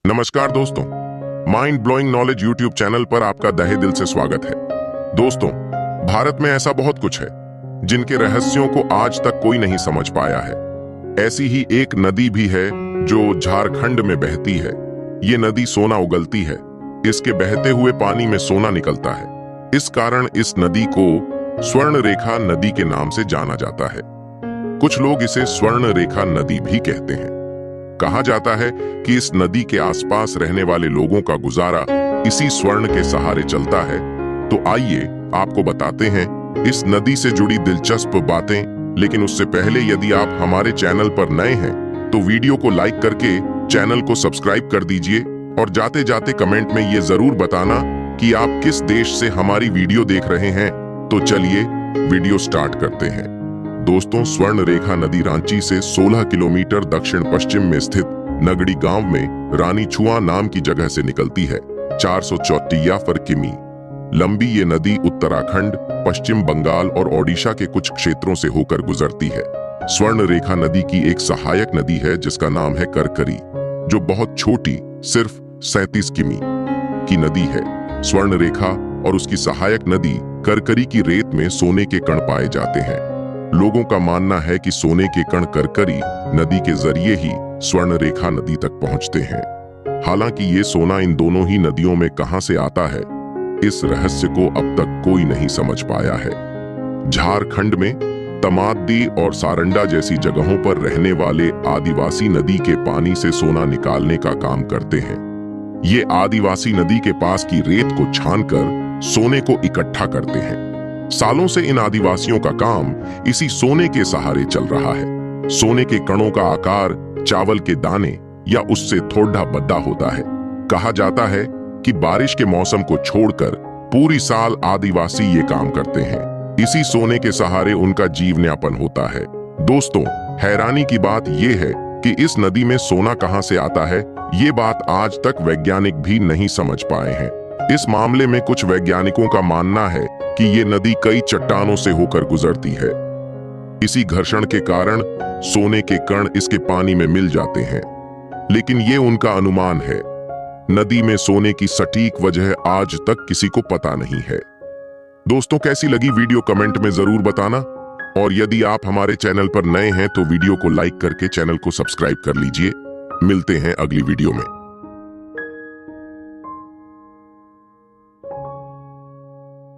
नमस्कार दोस्तों, mind blowing knowledge YouTube channel पर आपका तहे दिल से स्वागत है। दोस्तों, भारत में ऐसा बहुत कुछ है जिनके रहस्यों को आज तक कोई नहीं समझ पाया है। ऐसी ही एक नदी भी है जो झारखंड में बहती है। ये नदी सोना उगलती है। इसके बहते हुए पानी में सोना निकलता है। इस कारण इस नदी को स्वर्ण रेखा नदी के नाम से जाना जाता है। कुछ लोग इसे स्वर्ण रेखा नदी भी कहते हैं। कहा जाता है कि इस नदी के आसपास रहने वाले लोगों का गुजारा इसी स्वर्ण के सहारे चलता है। तो आइए आपको बताते हैं इस नदी से जुड़ी दिलचस्प बातें। लेकिन उससे पहले यदि आप हमारे चैनल पर नए हैं तो वीडियो को लाइक करके चैनल को सब्सक्राइब कर दीजिए और जाते जाते कमेंट में ये जरूर बताना कि आप किस देश से हमारी वीडियो देख रहे हैं। तो चलिए वीडियो स्टार्ट करते हैं। दोस्तों, स्वर्ण रेखा नदी रांची से 16 किलोमीटर दक्षिण पश्चिम में स्थित नगड़ी गांव में रानी छुआ नाम की जगह से निकलती है। 434 किमी लंबी ये नदी उत्तराखंड, पश्चिम बंगाल और ओडिशा के कुछ क्षेत्रों से होकर गुजरती है। स्वर्ण रेखा नदी की एक सहायक नदी है जिसका नाम है करकरी, जो बहुत छोटी, सिर्फ 37 किमी की नदी है। स्वर्ण रेखा और उसकी सहायक नदी करकरी की रेत में सोने के कण पाए जाते हैं। लोगों का मानना है कि सोने के कण करकरी नदी के जरिए ही स्वर्ण रेखा नदी तक पहुंचते हैं। हालांकि ये सोना इन दोनों ही नदियों में कहां से आता है, इस रहस्य को अब तक कोई नहीं समझ पाया है। झारखंड में तमादी और सारंडा जैसी जगहों पर रहने वाले आदिवासी नदी के पानी से सोना निकालने का काम करते हैं। ये आदिवासी नदी के पास की रेत को छानकर सोने को इकट्ठा करते हैं। सालों से इन आदिवासियों का काम इसी सोने के सहारे चल रहा है। सोने के कणों का आकार चावल के दाने या उससे थोड़ा बड़ा होता है। कहा जाता है कि बारिश के मौसम को छोड़कर पूरी साल आदिवासी ये काम करते हैं। इसी सोने के सहारे उनका जीवन यापन होता है। दोस्तों, हैरानी की बात यह है कि इस नदी में सोना कहां से आता है, ये बात आज तक वैज्ञानिक भी नहीं समझ पाए हैं। इस मामले में कुछ वैज्ञानिकों का मानना है कि ये नदी कई चट्टानों से होकर गुजरती है। इसी घर्षण के कारण सोने के कण इसके पानी में मिल जाते हैं। लेकिन ये उनका अनुमान है। नदी में सोने की सटीक वजह आज तक किसी को पता नहीं है। दोस्तों, कैसी लगी वीडियो कमेंट में जरूर बताना। और यदि आप हमारे चैनल पर नए हैं तो वीडियो को लाइक करके चैनल को सब्सक्राइब कर लीजिए। मिलते हैं अगली वीडियो में।